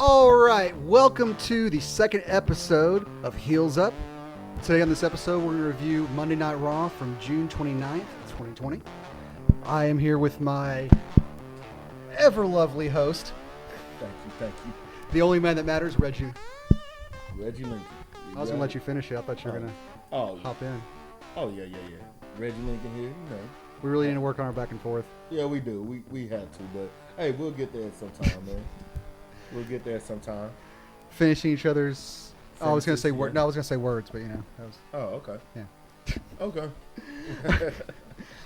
All right, welcome to the second episode of Heels Up. Today on this episode, we're going to review Monday Night Raw from June 29th, 2020. I am here with my ever lovely host. Thank you. The only man that matters, Reggie. Reggie Lincoln. I was going to let you finish it. I thought you were going to hop in. Oh, yeah. Reggie Lincoln here, We really need to work on our back and forth. Yeah, we do. We have to, but hey, we'll get there sometime, man. We'll get there sometime. Finishing each other's... I was going to say words. Yeah. No, I was going to say words, but that was... Oh, okay. Yeah. Okay.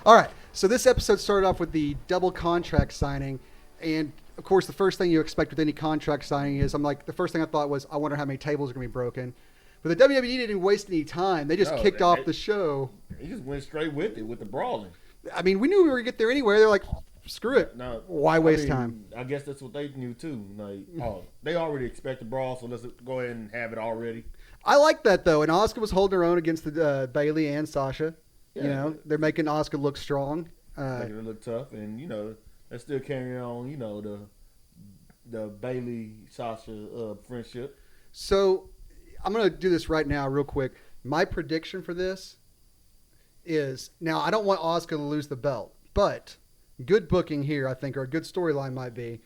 All right. So this episode started off with the double contract signing. And, of course, the first thing you expect with any contract signing is, the first thing I thought was, I wonder how many tables are going to be broken. But the WWE didn't waste any time. They just kicked off the show. They just went straight with it, with the brawling. I mean, we knew we were going to get there anyway. They're like, screw it. Now, why waste time? I guess that's what they knew, too. They already expect the brawl, so let's go ahead and have it already. I like that, though. And Asuka was holding her own against the Bayley and Sasha. Yeah. They're making Asuka look strong. Making her look tough. And, they're still carrying on, the Bayley-Sasha friendship. So I'm going to do this right now real quick. My prediction for this is, now I don't want Asuka to lose the belt, but good booking here, I think, or a good storyline might be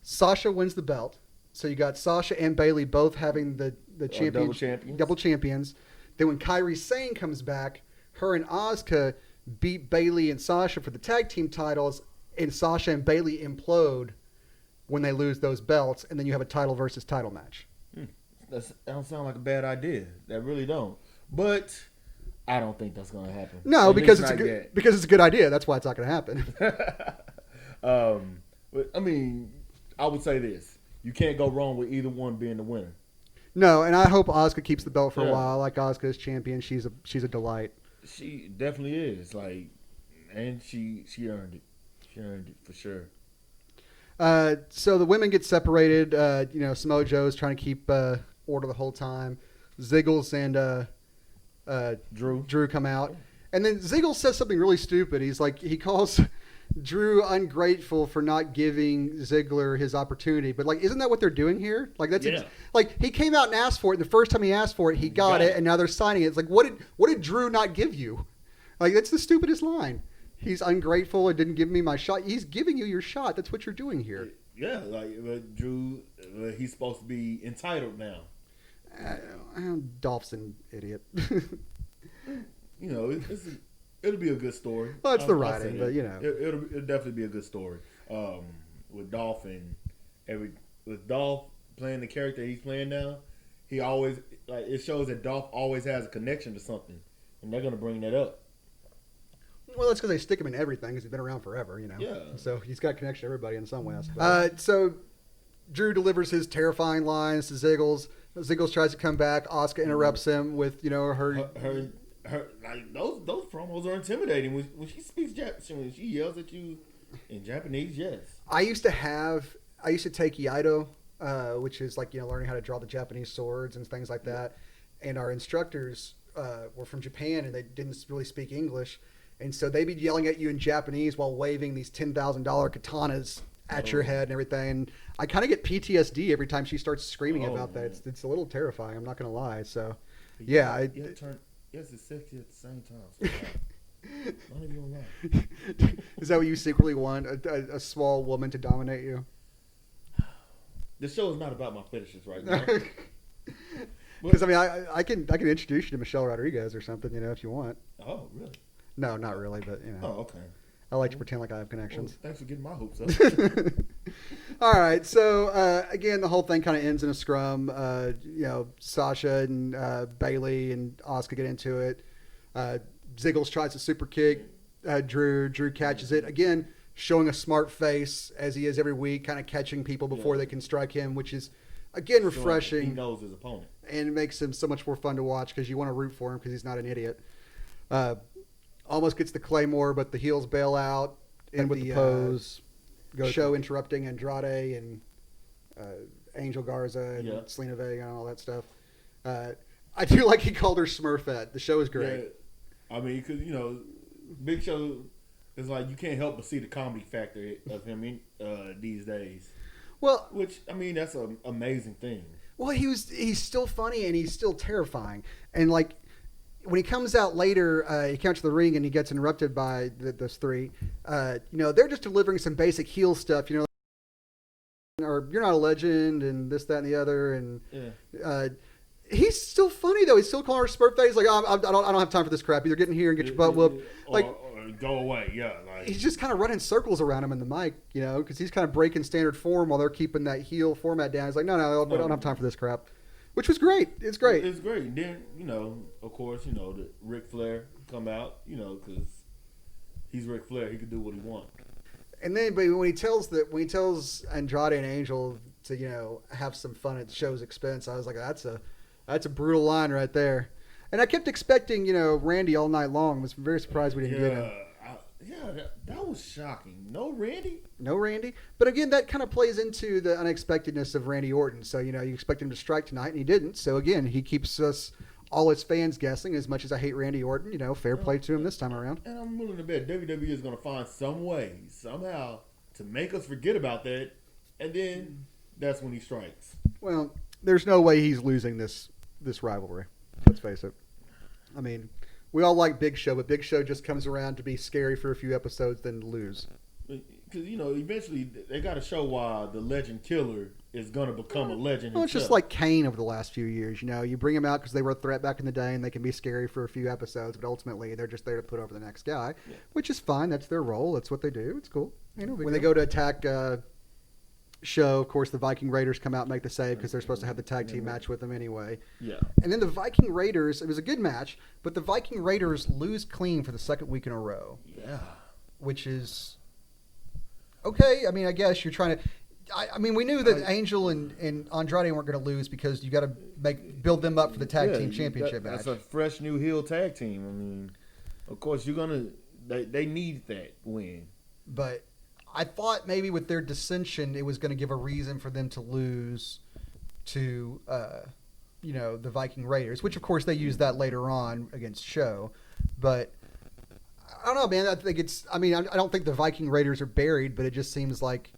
Sasha wins the belt. So you got Sasha and Bayley both having the double champions. Then when Kairi Sane comes back, her and Asuka beat Bayley and Sasha for the tag team titles, and Sasha and Bayley implode when they lose those belts, and then you have a title versus title match. That don't sound like a bad idea. That really don't. But I don't think that's going to happen. No, because it's a good idea. That's why it's not going to happen. But, I would say this. You can't go wrong with either one being the winner. No, and I hope Asuka keeps the belt for a while. I like Asuka as champion. She's a delight. She definitely is. And she earned it. She earned it for sure. So the women get separated. Samoa Joe's trying to keep order the whole time. Ziggles and Drew come out. And then Ziggles says something really stupid. He calls Drew ungrateful for not giving Ziggler his opportunity. But isn't that what they're doing here? He came out and asked for it. And the first time he asked for it, he got it, and now they're signing it. It's like, what did Drew not give you? That's the stupidest line. He's ungrateful and didn't give me my shot. He's giving you your shot. That's what you're doing here. Yeah, Drew, he's supposed to be entitled now. Dolph's an idiot. It'll be a good story. Well, it's the writing, but it'll definitely be a good story. With Dolph with Dolph playing the character he's playing now, he always it shows that Dolph always has a connection to something, and they're gonna bring that up. Well, that's because they stick him in everything because he's been around forever, Yeah. So he's got connection to everybody in some way. So Drew delivers his terrifying lines to Ziggles. Ziggles tries to come back. Asuka interrupts him with, her those promos are intimidating. When she speaks Japanese, when she yells at you in Japanese, yes. I used to take Iaido, which is learning how to draw the Japanese swords and things like that. And our instructors were from Japan and they didn't really speak English. And so they'd be yelling at you in Japanese while waving these $10,000 katanas at your head and everything. And I kind of get PTSD every time she starts screaming about that. It's a little terrifying. I'm not going to lie. So, yeah. Yes, it's sexy at the same time. So not even lie. Is that what you secretly want? A small woman to dominate you? The show is not about my fetishes right now. Because I can introduce you to Michelle Rodriguez or something, if you want. Oh, really? No, not really, but Oh, okay. I like to pretend like I have connections. Well, thanks for getting my hopes up. All right, so again, the whole thing kind of ends in a scrum. Sasha and Bayley and Asuka get into it. Ziggles tries a super kick. Drew catches it again, showing a smart face as he is every week, kind of catching people before they can strike him, which is again refreshing. He knows his opponent, and it makes him so much more fun to watch because you want to root for him because he's not an idiot. Almost gets the Claymore, but the heels bail out. And with the pose. Show interrupting Andrade and Angel Garza and Selena Vega and all that stuff. I do like he called her Smurfette. The show is great. Yeah. Because, Big Show is you can't help but see the comedy factor of him these days. Well, which I mean that's an amazing thing. Well, he's still funny and he's still terrifying. And like when he comes out later, he comes to the ring and he gets interrupted by those three. They're just delivering some basic heel stuff. Or you're not a legend and this, that, and the other. And he's still funny though. He's still calling her Smurf. He's like, I don't have time for this crap. Either get in here and get your butt whooped, or go away. Yeah, like, he's just kind of running circles around him in the mic, because he's kind of breaking standard form while they're keeping that heel format down. He's like, no, I don't have time for this crap, which was great. It's great. It's great. And then of course, the Ric Flair come out, because he's Ric Flair. He can do what he wants. And then, but when he tells Andrade and Angel to have some fun at the show's expense, I was like, that's a brutal line right there. And I kept expecting Randy all night long. I was very surprised we didn't get him. That was shocking. No Randy. But again, that kind of plays into the unexpectedness of Randy Orton. So you expect him to strike tonight, and he didn't. So again, he keeps us all his fans guessing. As much as I hate Randy Orton, fair play to him this time around. And I'm willing to bet WWE is going to find some way, somehow, to make us forget about that, and then that's when he strikes. Well, there's no way he's losing this rivalry. Let's face it. I mean, we all like Big Show, but Big Show just comes around to be scary for a few episodes, then lose. Because, eventually they got to show why the Legend Killer is going to become a legend. Well, it's just like Kane over the last few years. You bring them out because they were a threat back in the day and they can be scary for a few episodes, but ultimately they're just there to put over the next guy, which is fine. That's their role. That's what they do. It's cool. When they go to attack Show, of course, the Viking Raiders come out and make the save because they're supposed to have the tag team match with them anyway. Yeah. And then the Viking Raiders, it was a good match, but the Viking Raiders lose clean for the second week in a row. Yeah. Which is okay. I mean, I guess you're trying to. I mean, we knew that Angel and Andrade weren't going to lose because you got to build them up for the tag team championship match. That's a fresh new heel tag team. I mean, of course, they need that win. But I thought maybe with their dissension, it was going to give a reason for them to lose to, the Viking Raiders, which of course they used that later on against Show. But I don't know, man. I don't think the Viking Raiders are buried, but it just seems like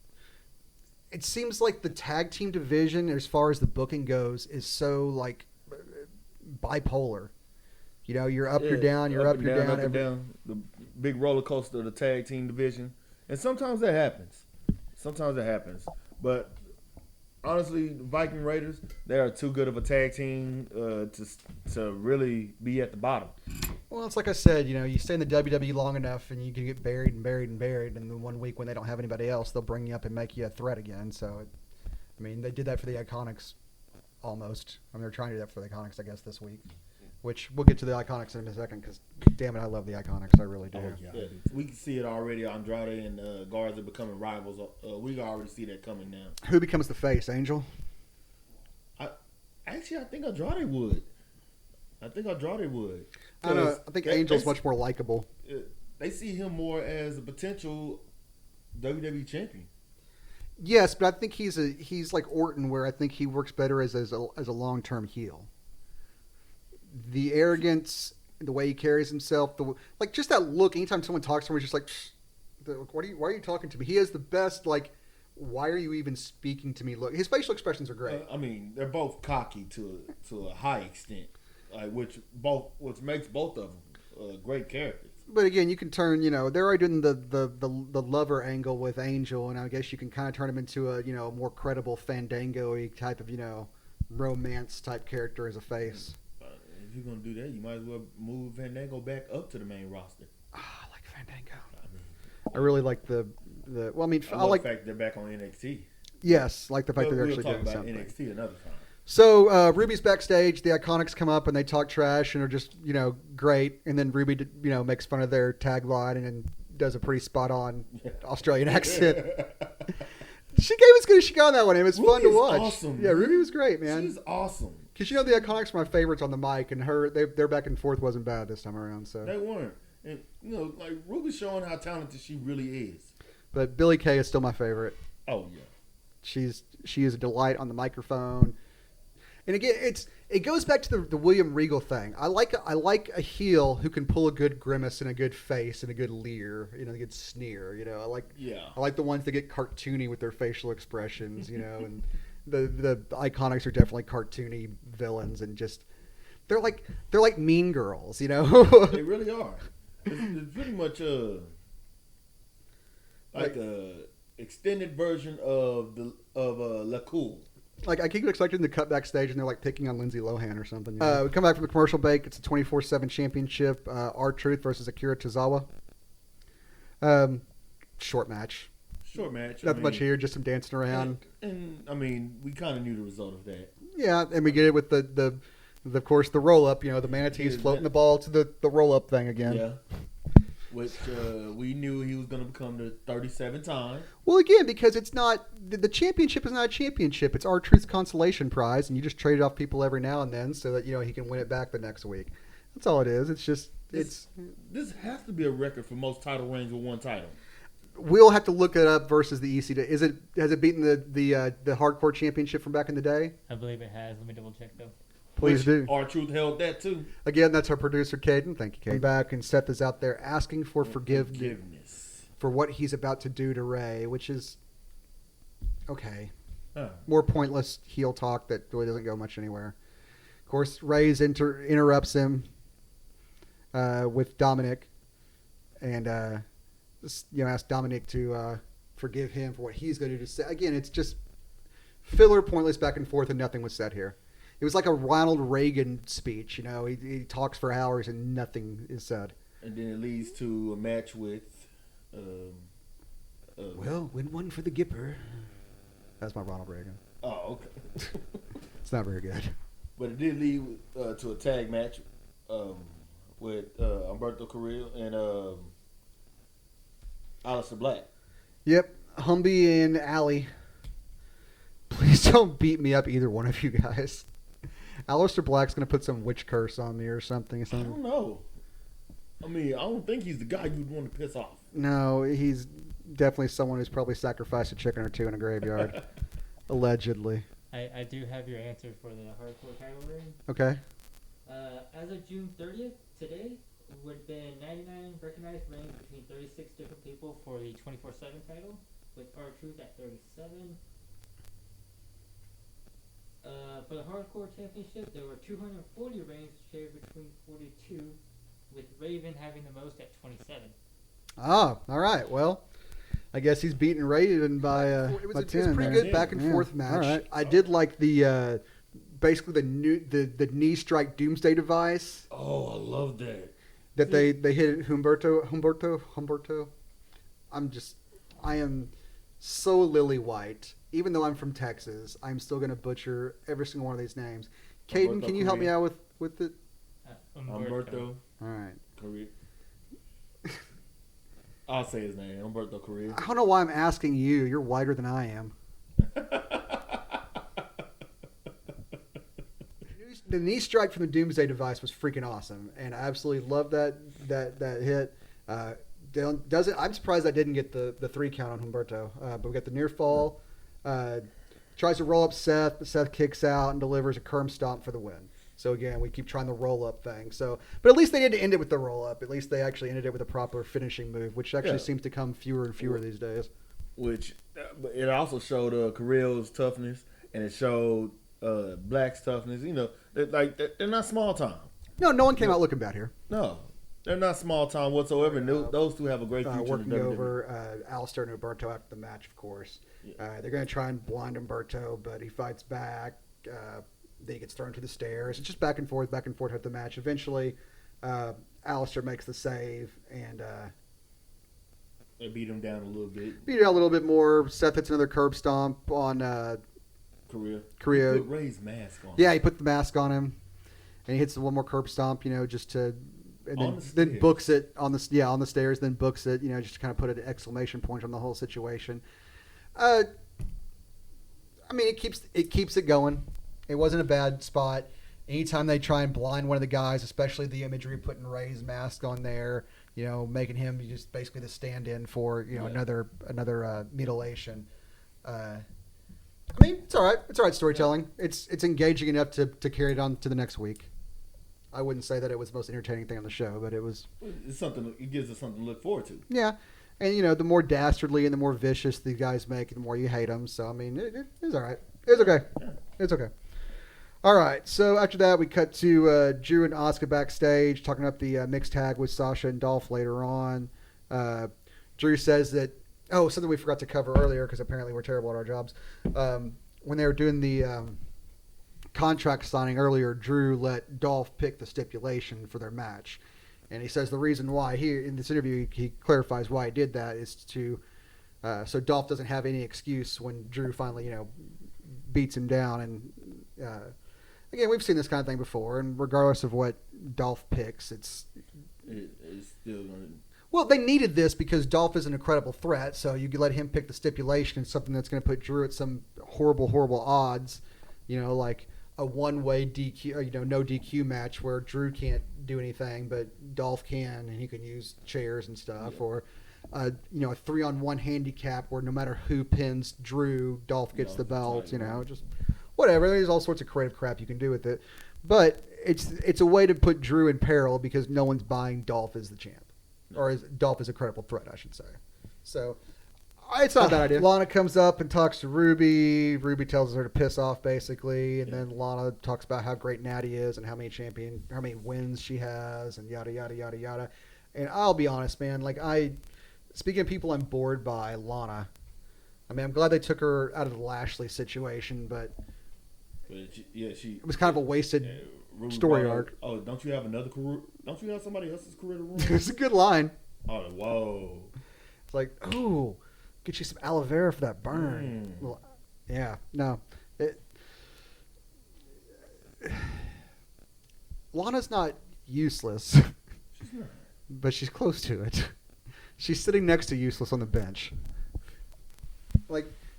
the tag team division, as far as the booking goes, is so like bipolar. You're up, you're down, you're up, you're down. Up and down. The big roller coaster of the tag team division. And sometimes that happens. But honestly, the Viking Raiders, they are too good of a tag team to really be at the bottom. Well, it's like I said, you stay in the WWE long enough and you can get buried and buried and buried. And then one week when they don't have anybody else, they'll bring you up and make you a threat again. So, they did that for the Iconics almost. They're trying to do that for the Iconics, I guess, this week. Which we'll get to the Iconics in a second because, damn it, I love the Iconics. I really do. Oh, yeah. We can see it already. Andrade and Garza are becoming rivals. We can already see that coming now. Who becomes the face, Angel? I think Andrade would. I don't know. I think Angel's much more likable. They see him more as a potential WWE champion. Yes, but I think he's like Orton, where I think he works better as a long-term heel. The arrogance, the way he carries himself, just that look. Anytime someone talks to him, he's just like, why are you talking to me? He has the best, why are you even speaking to me? Look, his facial expressions are great. They're both cocky to a high extent, which makes both of them great characters. But again, you can turn, they're already doing the lover angle with Angel, and I guess you can kind of turn him into a, more credible Fandango-y type of, romance type character as a face. If you're going to do that, you might as well move Fandango back up to the main roster. I like Fandango. I really like the I like the fact they're back on NXT. Yes, like the fact that they're actually doing something. We'll talk about NXT another time. So Ruby's backstage. The Iconics come up and they talk trash and are just great. And then Ruby makes fun of their tagline and does a pretty spot on Australian accent. She gave as good as she got on that one. It was fun to watch. Awesome. Yeah, Ruby was great, man. She's awesome. Because the Iconics were my favorites on the mic, and their back and forth wasn't bad this time around. So they weren't, and Ruby's showing how talented she really is. But Billie Kay is still my favorite. Oh yeah, she is a delight on the microphone. And again, it goes back to the William Regal thing. I like a heel who can pull a good grimace and a good face and a good leer, a good sneer. I like the ones that get cartoony with their facial expressions. And the Iconics are definitely cartoony villains, and just they're like Mean Girls. They really are. It's pretty much like a extended version of La Cool. Like, I keep expecting to cut backstage and they're like picking on Lindsay Lohan or something. We come back from the commercial break. It's a 24/7 championship. R-Truth versus Akira Tozawa. Short match. Nothing much here, just some dancing around. And I mean, we kind of knew the result of that. Yeah, and we get it with the of course, the roll up. The manatees floating the ball to the roll up thing again. Yeah. Which we knew he was going to become the 37th time. Well, again, because it's not the championship is not a championship. It's R-Truth's consolation prize, and you just trade it off people every now and then so that he can win it back the next week. That's all it is. It's just this has to be a record for most title reigns with one title. We'll have to look it up versus the EC. Has it beaten the hardcore championship from back in the day? I believe it has. Let me double check though. Please do. R-Truth held that too. Again, that's our producer, Caden. Thank you, Caden. Back, and Seth is out there asking for forgiveness for what he's about to do to Ray, which is okay. More pointless heel talk that really doesn't go much anywhere. Of course, Ray's interrupts him with Dominic, and asks Dominic to forgive him for what he's going to do. Again, it's just filler, pointless back and forth, and nothing was said here. It was like a Ronald Reagan speech, He talks for hours and nothing is said. And then it leads to a match with... well, win one for the Gipper. That's my Ronald Reagan. Oh, okay. It's not very good. But it did lead to a tag match with Humberto Carrillo and Aleister Black. Yep, Humby and Allie. Please don't beat me up, either one of you guys. Aleister Black's going to put some witch curse on me or something. I don't know. I mean, I don't think he's the guy you'd want to piss off. No, he's definitely someone who's probably sacrificed a chicken or two in a graveyard. Allegedly. I do have your answer for the hardcore title reign. Okay. As of June 30th, today, would have been 99 recognized reigns between 36 different people for the 24/7 title, with R-Truth at 37. For the Hardcore Championship, there were 240 reigns shared between 42, with Raven having the most at 27. Oh, all right. Well, I guess he's beating Raven by 10. It was a pretty good back and forth match. Right. I did like the basically the knee strike doomsday device. Oh, I love that. That they hit Humberto. I am so lily white. Even though I'm from Texas, I'm still going to butcher every single one of these names. Caden, can you help me out with it? Humberto. All right. Carrillo. I'll say his name, Humberto Carrillo. I don't know why I'm asking you. You're whiter than I am. The knee strike from the Doomsday device was freaking awesome, and I absolutely love that hit. I'm surprised I didn't get the 3 count on Humberto, but we got the near fall. Tries to roll up Seth, but Seth kicks out and delivers a curb stomp for the win. So again, we keep trying the roll up thing. But at least they didn't end it with the roll up. At least they actually ended it with a proper finishing move, which actually seems to come fewer and fewer these days. Which it also showed Carrillo's toughness, and it showed Black's toughness. They're not small time. No one came out looking bad here. No. They're not small time whatsoever. Those two have a great future. Working over Aleister and Humberto after the match, of course. Yeah. They're going to try and blind Humberto, but he fights back. Then he gets thrown to the stairs. It's just back and forth at the match. Eventually, Aleister makes the save, and they beat him down a little bit. Beat it out a little bit more. Seth hits another curb stomp on Carrillo. He put Ray's mask on. Yeah, he put the mask on him, and he hits one more curb stomp, just to... And then books it on the stairs. Then books it, just to kind of put an exclamation point on the whole situation. I mean, it keeps it going. It wasn't a bad spot. Anytime they try and blind one of the guys, especially the imagery of putting Ray's mask on there, making him just basically the stand-in for another mutilation. I mean, it's all right. It's all right storytelling. It's engaging enough to carry it on to the next week. I wouldn't say that it was the most entertaining thing on the show, but it was. It's something. It gives us something to look forward to. Yeah, and the more dastardly and the more vicious these guys make, the more you hate them. So I mean, it's all right. It's okay. Yeah. It's okay. All right. So after that, we cut to Drew and Asuka backstage talking up the mixed tag with Sasha and Dolph later on. Drew says that something we forgot to cover earlier because apparently we're terrible at our jobs. When they were doing the contract signing earlier, Drew let Dolph pick the stipulation for their match. And he says the reason why, in this interview, he clarifies why he did that is to so Dolph doesn't have any excuse when Drew finally, beats him down. And again, we've seen this kind of thing before, and regardless of what Dolph picks, it's still going to... Well, they needed this because Dolph is an incredible threat, so you could let him pick the stipulation and something that's going to put Drew at some horrible, horrible odds, like a one-way DQ, no DQ match where Drew can't do anything, but Dolph can, and he can use chairs and stuff, or a 3-on-1 handicap where no matter who pins Drew, Dolph gets the belt, just whatever. There's all sorts of creative crap you can do with it, but it's a way to put Drew in peril because no one's buying Dolph as the champ, or as Dolph is a credible threat, I should say. So. It's not a bad idea. Lana comes up and talks to Ruby. Ruby tells her to piss off, basically, and then Lana talks about how great Natty is and how many wins she has, and yada yada yada yada. And I'll be honest, man. Speaking of people I'm bored by, Lana. I mean, I'm glad they took her out of the Lashley situation, but it was kind of a wasted story arc. Oh, don't you have another career? Don't you have somebody else's career to ruin? It's a good line. Oh, whoa! It's like, ooh. Get you some aloe vera for that burn. Well, yeah, no. Lana's not useless. She's not. But she's close to it. She's sitting next to useless on the bench.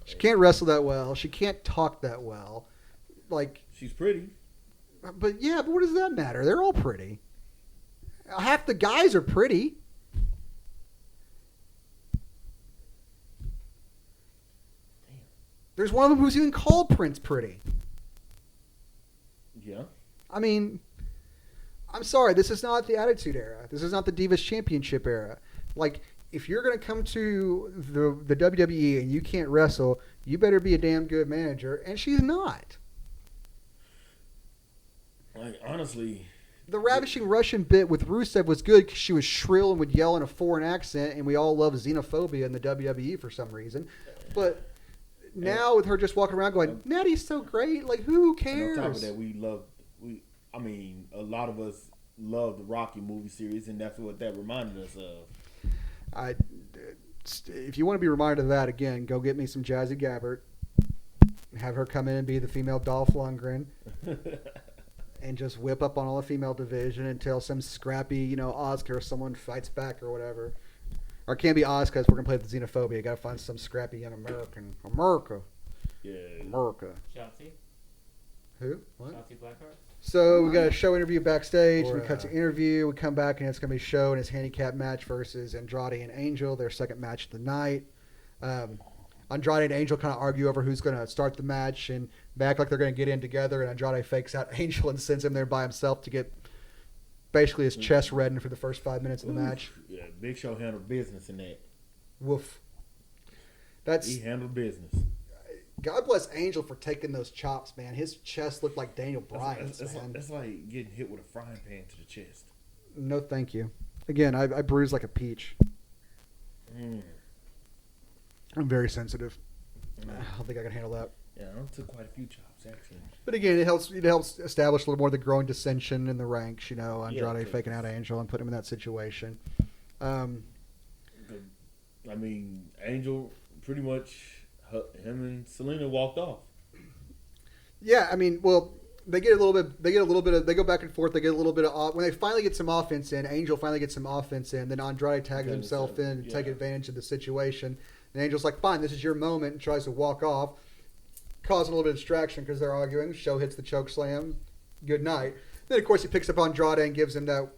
She can't wrestle that well. She can't talk that well. She's pretty. But what does that matter? They're all pretty. Half the guys are pretty. There's one of them who's even called Prince Pretty. Yeah. I mean, I'm sorry. This is not the Attitude Era. This is not the Divas Championship era. If you're going to come to the WWE and you can't wrestle, you better be a damn good manager. And she's not. Honestly. The Ravishing Russian bit with Rusev was good because she was shrill and would yell in a foreign accent, and we all love xenophobia in the WWE for some reason. But... now with her just walking around going, Natty's so great. Who cares? And on top of that, a lot of us love the Rocky movie series, and that's what that reminded us of. If you want to be reminded of that again, go get me some Jazzy Gabbert. Have her come in and be the female Dolph Lundgren. And just whip up on all the female division until some scrappy, Asuka or someone fights back or whatever. Or it can't be Asuka if we're going to play with the xenophobia. You got to find some scrappy young America. Yeah. America. Shotzi? Who? What? Shotzi Blackheart? So we got a show interview backstage. We cut to interview. We come back and it's going to be a show and his handicap match versus Andrade and Angel, their second match of the night. Andrade and Angel kind of argue over who's going to start the match and act like they're going to get in together. And Andrade fakes out Angel and sends him there by himself to get basically his chest reddened for the first 5 minutes of the match. Yeah, Big Show handled business in that. Woof. He handled business. God bless Angel for taking those chops, man. His chest looked like Daniel Bryan's, man. That's like getting hit with a frying pan to the chest. No, thank you. Again, I bruise like a peach. I'm very sensitive. I don't think I can handle that. Yeah, I took quite a few chops, actually. But again, it helps establish a little more of the growing dissension in the ranks. Andrade faking out Angel and putting him in that situation. Angel pretty much him and Selena walked off. Yeah, they get a little bit. They go back and forth. They get a little bit of when they finally get some offense in. Angel finally gets some offense in. Then Andrade tags himself in to take advantage of the situation. And Angel's like, "Fine, this is your moment," and tries to walk off, causing a little bit of distraction because they're arguing. Show hits the choke slam. Good night. Then of course he picks up Andrade and gives him that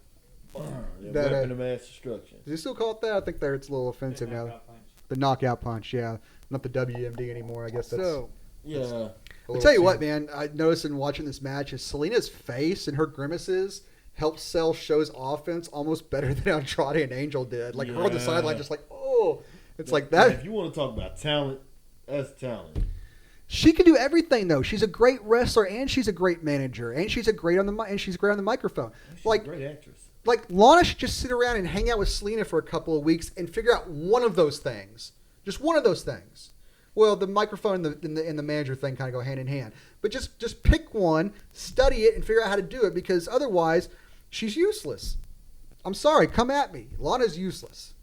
weapon of mass destruction. Does he still call it that? I think it's a little offensive now. The knockout punch, yeah. Not the WMD anymore. I guess that's... So, Yeah. I'll tell you what, man. I noticed in watching this match is Selena's face and her grimaces helped sell show's offense almost better than Andrade and Angel did. Like her on the sideline, just like, oh, it's like that. If you want to talk about talent, that's talent. She can do everything though. She's a great wrestler and she's a great manager and she's great on the microphone. She's like a great actress. Like Lana should just sit around and hang out with Selena for a couple of weeks and figure out one of those things. Just one of those things. Well, the microphone and the manager thing kind of go hand in hand. But just pick one, study it, and figure out how to do it because otherwise she's useless. I'm sorry. Come at me. Lana's useless.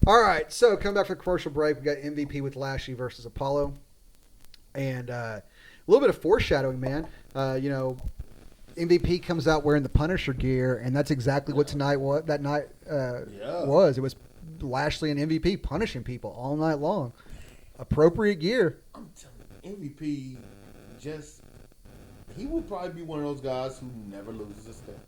All right. So coming back from the commercial break, we got MVP with Lashley versus Apollo. And a little bit of foreshadowing, man. MVP comes out wearing the Punisher gear, and that's exactly what that night was. It was Lashley and MVP punishing people all night long. Appropriate gear. I'm telling you, MVP he will probably be one of those guys who never loses a step.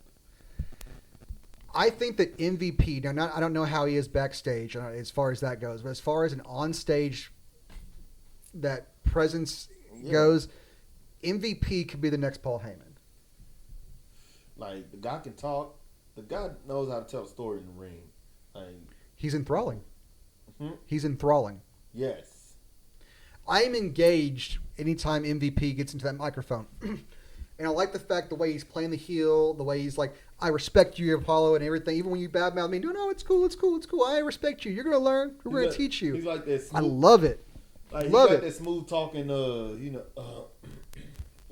I think that MVP, I don't know how he is backstage as far as that goes, but as far as an onstage that presence goes, MVP could be the next Paul Heyman. Like, the guy can talk. The guy knows how to tell a story in the ring. Like, he's enthralling. Mm-hmm. He's enthralling. Yes. I am engaged anytime MVP gets into that microphone. And I like the fact, the way he's playing the heel, the way he's like, I respect you, Apollo, and everything. Even when you badmouth me, no, it's cool. I respect you. You're going to learn. We're going to teach you. He's like this. I love it. Like, love he it. got that smooth talking,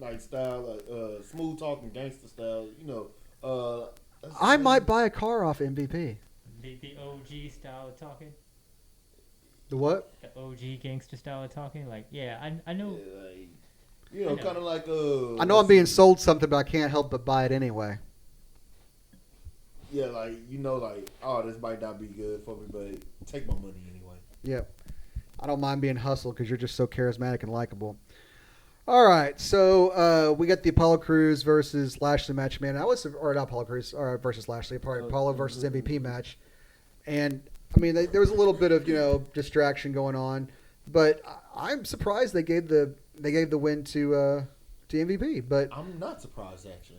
like style, like smooth talking gangster style, I might buy a car off MVP. The OG style of talking. The what? The OG gangster style of talking. Like, yeah, I know. Yeah, like, kind of like I know I'm being sold something, but I can't help but buy it anyway. Yeah, like oh, this might not be good for me, but take my money anyway. Yep. I don't mind being hustled because you're just so charismatic and likable. All right, so we got the Apollo Crews versus Lashley match, man. Or not Apollo Crews versus Lashley, Apollo versus MVP match, and I mean there was a little bit of distraction going on, but I'm surprised they gave the win to MVP. But I'm not surprised actually.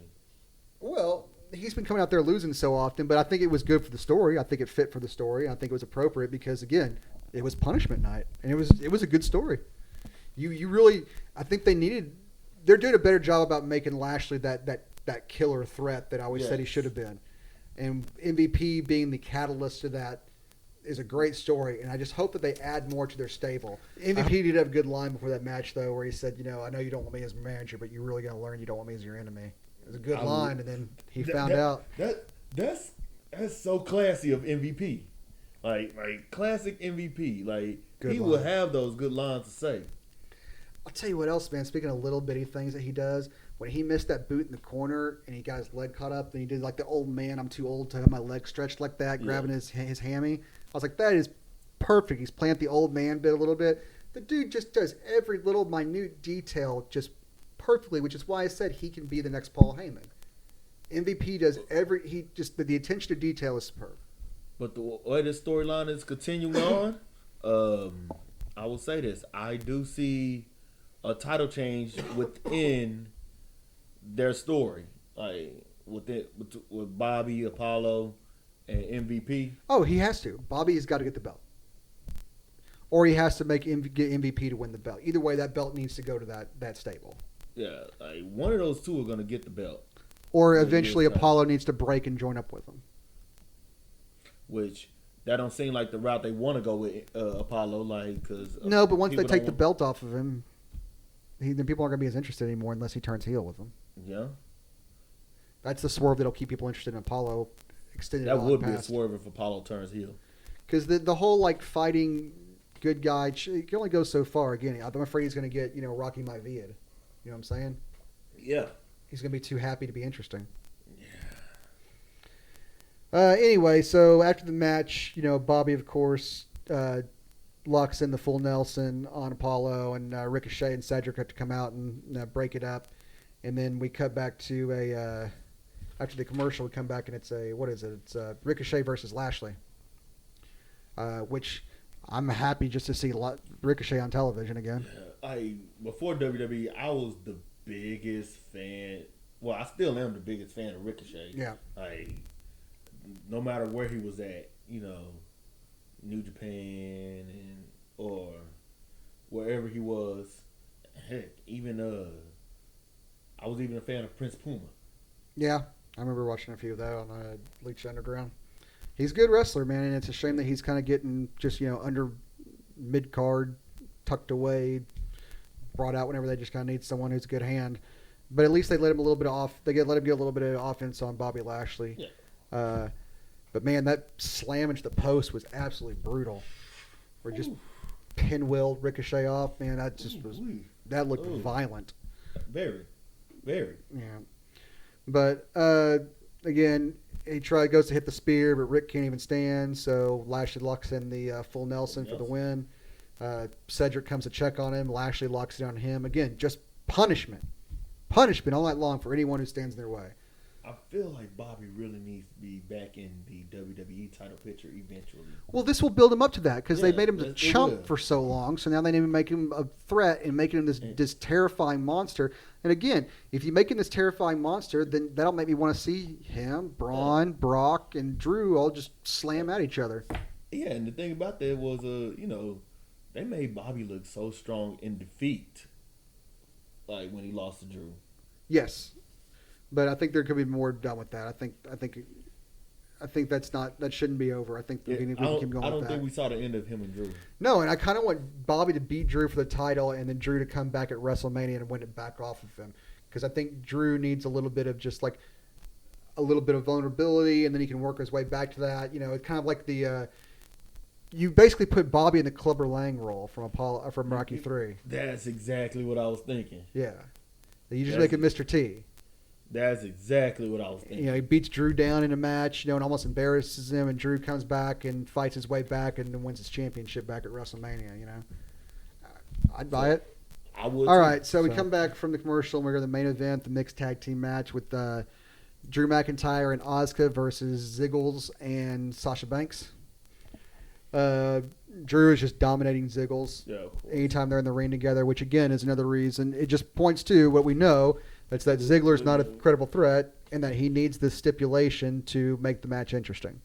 Well, he's been coming out there losing so often, but I think it was good for the story. I think it fit for the story. I think it was appropriate because again, it was punishment night, and it was a good story. You really, I think they're doing a better job about making Lashley that killer threat that I always said he should have been. And MVP being the catalyst to that is a great story, and I just hope that they add more to their stable. MVP did have a good line before that match, though, where he said, I know you don't want me as manager, but you're really going to learn you don't want me as your enemy. It was a good line, and then he found out. That's so classy of MVP. Like classic MVP. Like, good he line. Will have those good lines to say. I'll tell you what else, man. Speaking of little bitty things that he does, when he missed that boot in the corner and he got his leg caught up, and he did like the old man, I'm too old to have my leg stretched like that, grabbing his hammy. I was like, that is perfect. He's playing the old man bit a little bit. The dude just does every little minute detail just perfectly, which is why I said he can be the next Paul Heyman. MVP does the attention to detail is superb. But the way this storyline is continuing on, I will say this: I do see a title change within their story, like with Bobby, Apollo, and MVP. Oh, he has to. Bobby has got to get the belt, or he has to get MVP to win the belt. Either way, that belt needs to go to that stable. Yeah, like one of those two are going to get the belt, or eventually Apollo needs to break and join up with them. Which that don't seem like the route they want to go with Apollo, like because no, but once they take the belt off of him, then people aren't going to be as interested anymore unless he turns heel with them. Yeah, that's the swerve that'll keep people interested in Apollo. That would be a swerve if Apollo turns heel. Because the whole like fighting good guy, it can only go so far. Again, I'm afraid he's going to get Rocky Maivia. You know what I'm saying? Yeah, he's going to be too happy to be interesting. Anyway, so after the match, Bobby, of course, locks in the full Nelson on Apollo, and Ricochet and Cedric have to come out and break it up. And then we cut back to after the commercial, we come back and it's It's Ricochet versus Lashley, which I'm happy just to see Ricochet on television again. Before WWE, I was the biggest fan. Well, I still am the biggest fan of Ricochet. Yeah. No matter where he was at, New Japan or wherever he was. Heck, even I was even a fan of Prince Puma. Yeah, I remember watching a few of that on Leech Underground. He's a good wrestler, man, and it's a shame that he's kind of getting just under mid card, tucked away, brought out whenever they just kind of need someone who's a good hand. But at least they let him a little bit off. Let him get a little bit of offense on Bobby Lashley. Yeah. But man, that slam into the post was absolutely brutal. Where just pinwheeled Ricochet off. Man, that just that looked violent. Very, very. Yeah. But again, he goes to hit the spear, but Rick can't even stand. So Lashley locks in the full Nelson for the win. Cedric comes to check on him. Lashley locks it on him. Again, just punishment all night long for anyone who stands in their way. I feel like Bobby really needs to be back in the WWE title picture eventually. Well, this will build him up to that because they made him the chump for so long. So now they need to make him a threat and making him this terrifying monster. And again, if you make him this terrifying monster, then that'll make me want to see him, Braun, Brock, and Drew all just slam at each other. Yeah, and the thing about that was, they made Bobby look so strong in defeat, like when he lost to Drew. Yes. But I think there could be more done with that. I think that shouldn't be over. I think we can keep going with that. I don't think we saw the end of him and Drew. No, and I kind of want Bobby to beat Drew for the title and then Drew to come back at WrestleMania and win it back off of him. Because I think Drew needs a little bit of just like a little bit of vulnerability, and then he can work his way back to that. It's kind of like you basically put Bobby in the Clubber Lang role from Rocky 3. That's exactly what I was thinking. Yeah. You just make him Mr. T. That's exactly what I was thinking. He beats Drew down in a match, and almost embarrasses him, and Drew comes back and fights his way back and then wins his championship back at WrestleMania, I'd buy it. I would. All right, so we come back from the commercial, and we're going to the main event, the mixed tag team match with Drew McIntyre and Asuka versus Ziggles and Sasha Banks. Drew is just dominating Ziggles anytime they're in the ring together, which, again, is another reason. It just points to what we know. That's that Ziggler's not a credible threat and that he needs this stipulation to make the match interesting.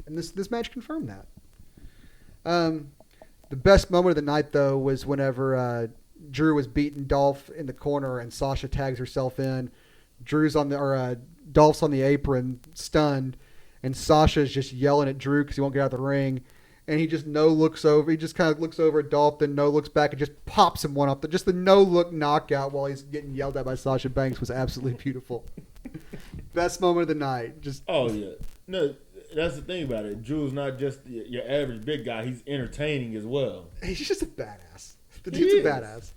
And this match confirmed that. The best moment of the night, though, was whenever Drew was beating Dolph in the corner and Sasha tags herself in. Dolph's on the apron, stunned, and Sasha's just yelling at Drew because he won't get out of the ring. And he just looks over. He just kind of looks over at Dolph, then looks back and just pops him one off. Just the no-look knockout while he's getting yelled at by Sasha Banks was absolutely beautiful. Best moment of the night. Oh, yeah. No, that's the thing about it. Drew's not just your average big guy. He's entertaining as well. He's just a badass. The dude's a badass.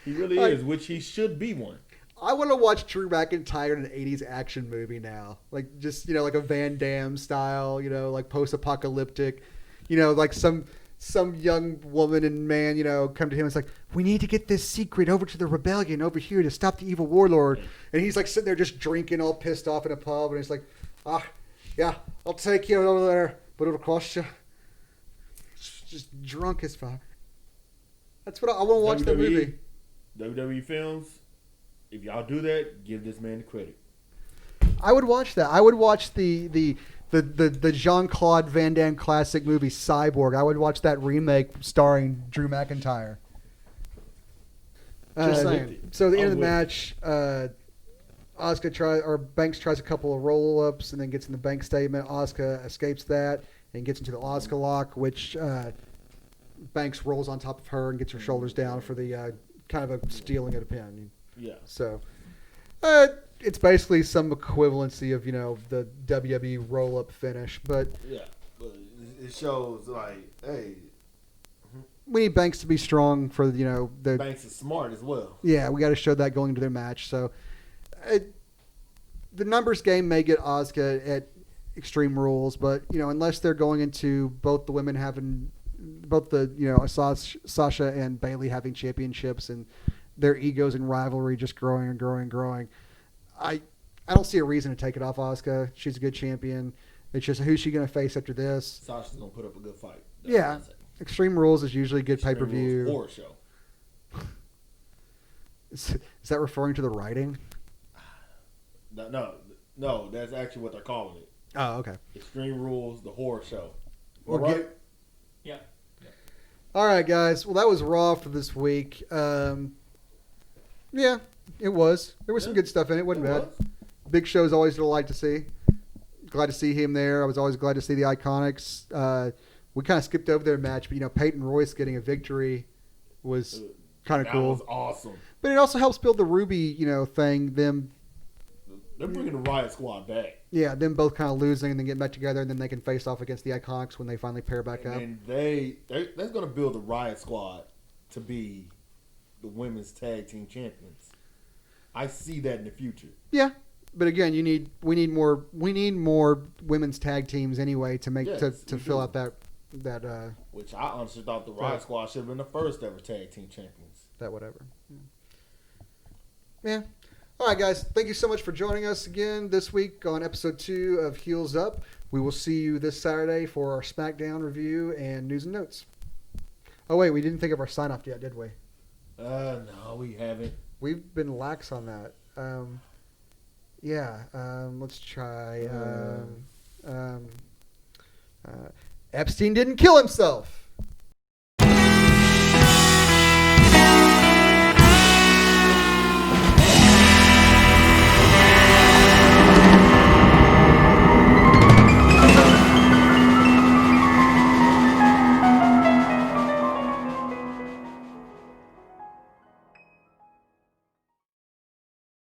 He really is, which he should be one. I want to watch Drew McIntyre in an 80s action movie now. Like like a Van Damme style, like post-apocalyptic. Like some young woman and man, come to him and it's like, we need to get this secret over to the rebellion over here to stop the evil warlord. And he's like sitting there just drinking all pissed off in a pub. And he's like, yeah, I'll take you over there, but it'll cost you. Just drunk as fuck. That's what I want to watch that movie. WWE films, if y'all do that, give this man the credit. I would watch that. I would watch the Jean-Claude Van Damme classic movie Cyborg. I would watch that remake starring Drew McIntyre. Just saying. So at the end of the match, Banks tries a couple of roll-ups and then gets in the Banks statement. Asuka escapes that and gets into the Asuka lock, which Banks rolls on top of her and gets her shoulders down for the kind of a stealing of the pin. Yeah. So it's basically some equivalency of the WWE roll-up finish, but it shows like, hey, we need Banks to be strong for the Banks is smart as well. Yeah, we got to show that going into their match. So the numbers game may get Asuka at Extreme Rules, but unless they're going into both the women having Sasha and Bayley having championships and their egos and rivalry just growing and growing and growing, I don't see a reason to take it off Asuka. She's a good champion. It's just who's she going to face after this. Sasha's gonna put up a good fight. Yeah. What I say. Extreme Rules is usually a good Extreme pay-per-view. Rules horror show. Is that referring to the writing? No, that's actually what they're calling it. Oh, okay. Extreme Rules, the horror show. We'll All right? get- Yeah. All right, guys. Well, that was Raw for this week. Yeah, it was. There was some good stuff in it. Wasn't bad. Big Show's always a delight to see. Glad to see him there. I was always glad to see the Iconics. We kind of skipped over their match, but Peyton Royce getting a victory was kind of That cool. was awesome. But it also helps build the Ruby, thing. They're bringing the Riot Squad back. Yeah, them both kind of losing and then getting back together, and then they can face off against the Iconics when they finally pair back up. And they're going to build the Riot Squad to be the women's tag team champions. I see that in the future. Yeah, but again, we need more women's tag teams anyway to make Yes, to we fill do. out that Which I honestly thought the Riot Squad should have been the first ever tag team champions. that whatever. Yeah. All right, guys. Thank you so much for joining us again this week on episode 2 of Heels Up. We will see you this Saturday for our SmackDown review and news and notes. Oh wait, we didn't think of our sign off yet, did we? No, we haven't. We've been lax on that. Let's try. Epstein didn't kill himself.